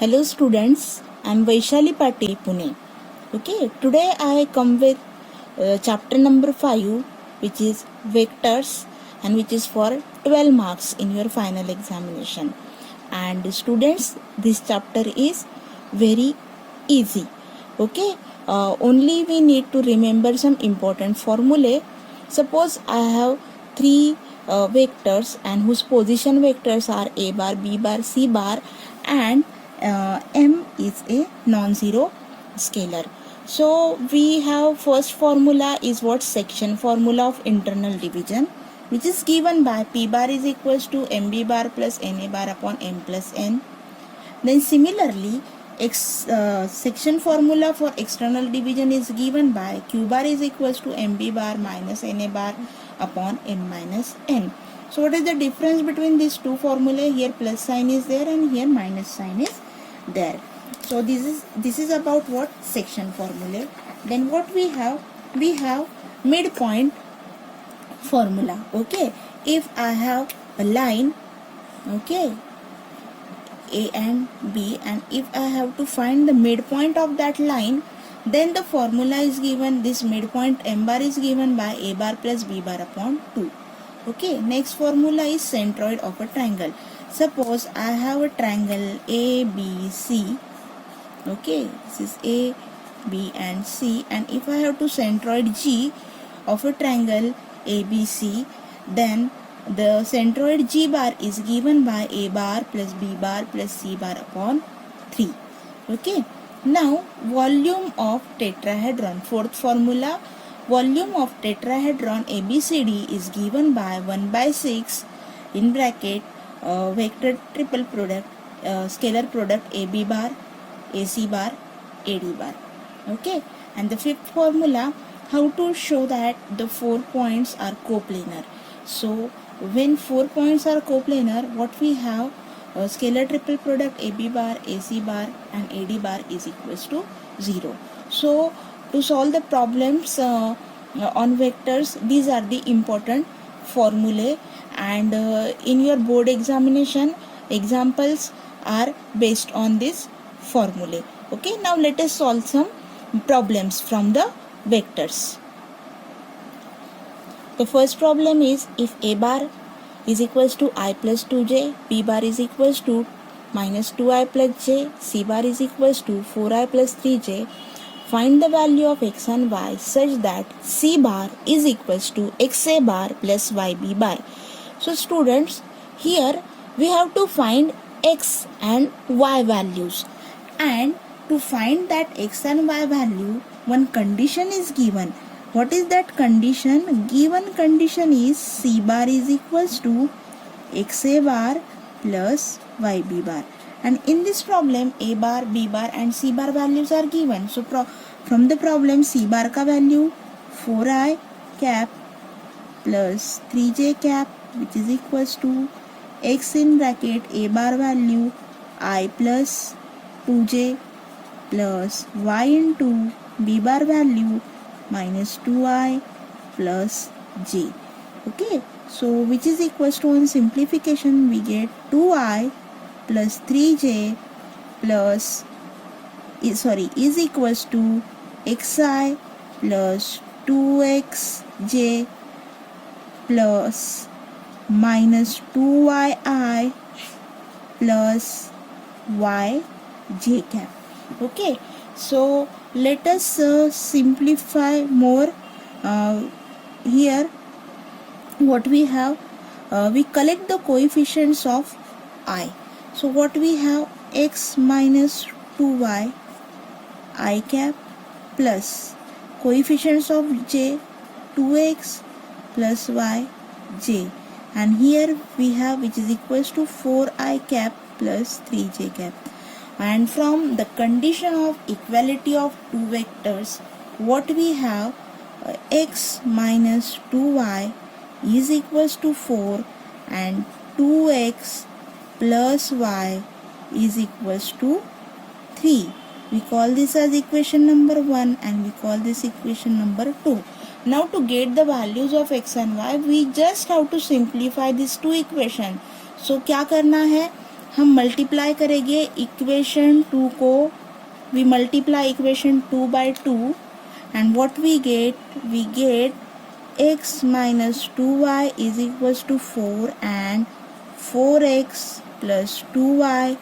Hello students, I am Vaishali Patil, Pune. Okay, today I come with chapter number 5, which is vectors and which is for 12 marks in your final examination. And students, this chapter is very easy. Okay, only we need to remember some important formulae. Suppose I have three vectors and whose position vectors are a bar, b bar, c bar, and m is a non-zero scalar. So we have first formula is what? Section formula of internal division, which is given by p bar is equals to mb bar plus na bar upon m plus n. Then similarly, section formula for external division is given by q bar is equals to mb bar minus na bar upon m minus n. So what is the difference between these two formulae? Here plus sign is there and here minus sign is there. So this is about what? Section formula. Then what we have? We have midpoint formula. Okay, if I have a line, okay, a and b, and if I have to find the midpoint of that line, then the formula is given, this midpoint m bar is given by a bar plus b bar upon 2. Okay, next formula is centroid of a triangle. Suppose I have a triangle ABC. Okay, this is A, B and C, and if I have to centroid G of a triangle ABC, then the centroid G bar is given by A bar plus B bar plus C bar upon 3. Okay, now volume of tetrahedron, fourth formula, volume of tetrahedron ABCD is given by 1 by 6 in bracket vector triple product scalar product AB bar, AC bar, AD bar. Okay, and the fifth formula, how to show that the 4 points are coplanar. So when 4 points are coplanar, what we have? Scalar triple product AB bar, AC bar and AD bar is equals to 0. So to solve the problems on vectors, these are the important formulae, and in your board examination, examples are based on this formulae. Okay, now let us solve some problems from the vectors. The first problem is, if a bar is equals to I plus 2j, b bar is equals to minus 2i plus j, c bar is equals to 4i plus 3j, find the value of x and y such that c bar is equals to xa bar plus yb bar. So students, here we have to find x and y values, and to find that x and y value, one condition is given. What is that condition? Given condition is c bar is equals to xa bar plus yb bar. And in this problem, a bar, b bar and c bar values are given. So from the problem, c bar ka value 4i cap plus 3j cap, which is equals to x in bracket a bar value I plus 2j plus y into b bar value minus 2i plus j. Okay, so which is equals to, on simplification we get 2i plus 3j plus is equals to xi plus 2xj plus minus 2yi plus yj cap. Okay, so let us simplify more. Here what we have, we collect the coefficients of I. So what we have? X minus 2y I cap plus coefficients of j 2x plus y j, and here we have which is equals to 4i cap plus 3j cap. And from the condition of equality of two vectors, what we have? X minus 2y is equals to 4 and 2x plus y is equals to 3. We call this as equation number 1 and we call this equation number 2. Now to get the values of x and y, we just have to simplify these two equations. So क्या करना है? हम multiply करेंगे equation 2 को, we multiply equation 2 by 2 and what we get x minus 2y is equals to 4 and 4x plus 2y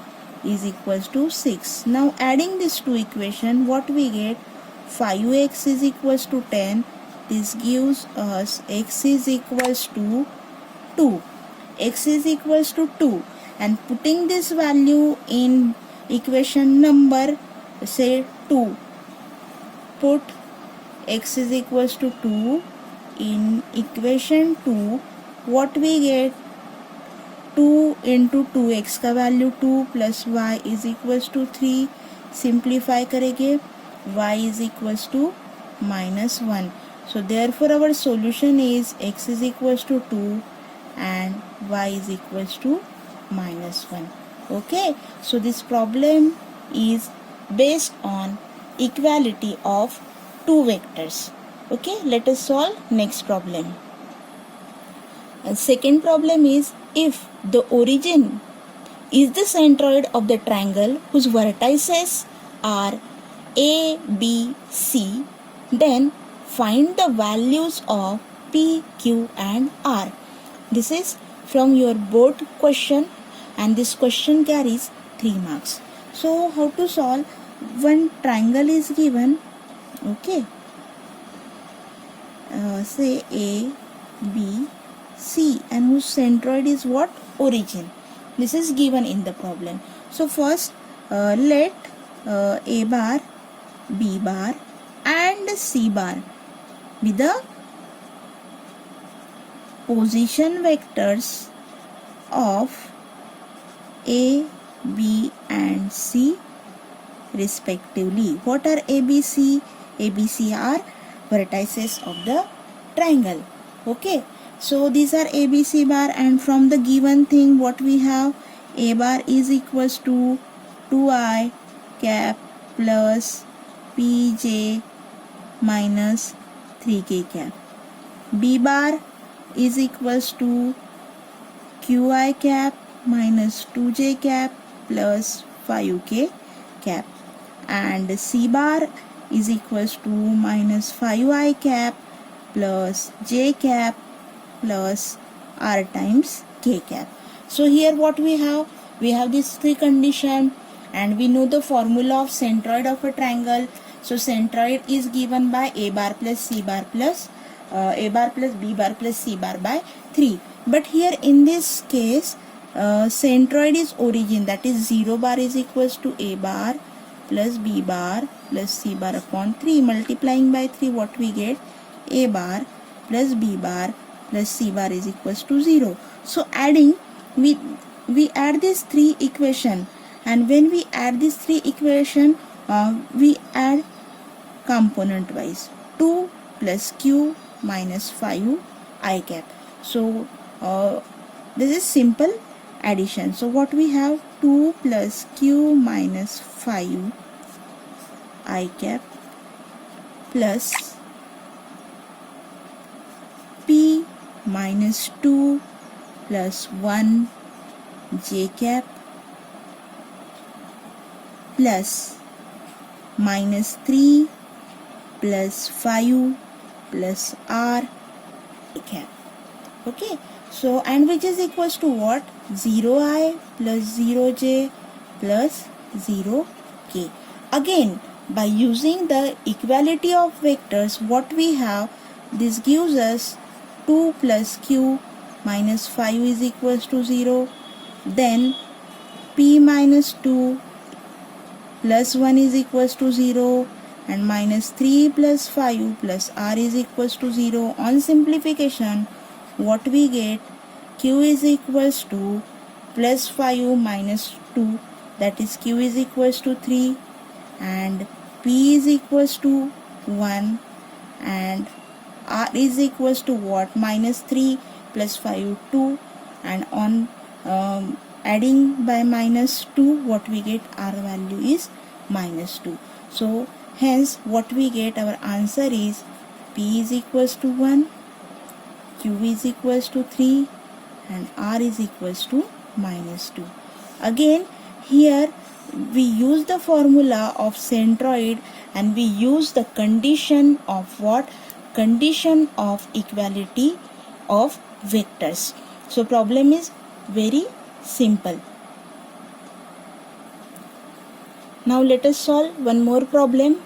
is equals to 6. Now adding these two equation, what we get, 5x is equals to 10. This gives us x is equals to 2. X is equals to 2, and putting this value in equation number, say 2, put x is equals to 2 in equation 2, what we get, 2 into 2x का value 2 plus y is equals to 3. Simplify करेंगे, y is equals to minus 1. So therefore our solution is x is equals to 2 and y is equals to minus 1. Okay, so this problem is based on equality of two vectors. Okay, let us solve next problem. And second problem is, if the origin is the centroid of the triangle whose vertices are a, b, c, then find the values of p, q and r. This is from your board question, and this question carries 3 marks. So how to solve? One triangle is given, okay, say a, b, c, and whose centroid is what? Origin. This is given in the problem. So first let a bar, b bar and c bar be the position vectors of a, b and c respectively. What are a, b, c? A, b, c are vertices of the triangle. Okay, so these are a, b, c bar, and from the given thing what we have, a bar is equals to 2i cap plus pj minus 3k cap. B bar is equals to qi cap minus 2j cap plus 5k cap, and c bar is equals to minus 5i cap plus j cap plus r times k cap. So here what we have? We have these three conditions, and we know the formula of centroid of a triangle. So centroid is given by a bar plus c bar plus a bar plus b bar plus c bar by 3. But here in this case, centroid is origin, that is 0 bar is equals to a bar plus b bar plus c bar upon 3. Multiplying by 3, what we get? A bar plus b bar plus c bar is equals to 0. So adding, we add these three equation, and when we add these three equation, we add component wise. 2 plus q minus 5 I cap. So this is simple addition. So what we have? 2 plus q minus 5 I cap plus p minus 2 plus 1 j cap plus minus 3 plus 5 plus r cap. Okay, so and which is equals to what? 0i plus 0j plus 0k. Again, by using the equality of vectors, what we have, this gives us 2 plus q minus 5 is equals to 0. Then p minus 2 plus 1 is equals to 0, and minus 3 plus 5 plus r is equals to 0. On simplification, what we get? Q is equals to plus 5 minus 2, that is q is equals to 3, and p is equals to 1, and r is equals to what? Minus 3 plus 5 2, and on adding by minus 2, what we get? R value is minus 2. So hence what we get? Our answer is p is equals to 1, q is equals to 3, and r is equals to minus 2. Again, here we use the formula of centroid and we use the condition of what? Condition of equality of vectors. So problem is very simple. Now let us solve one more problem.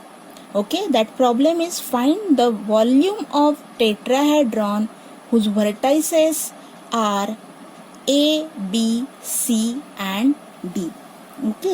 Okay, that problem is find the volume of tetrahedron whose vertices are A, B, C and D. Okay.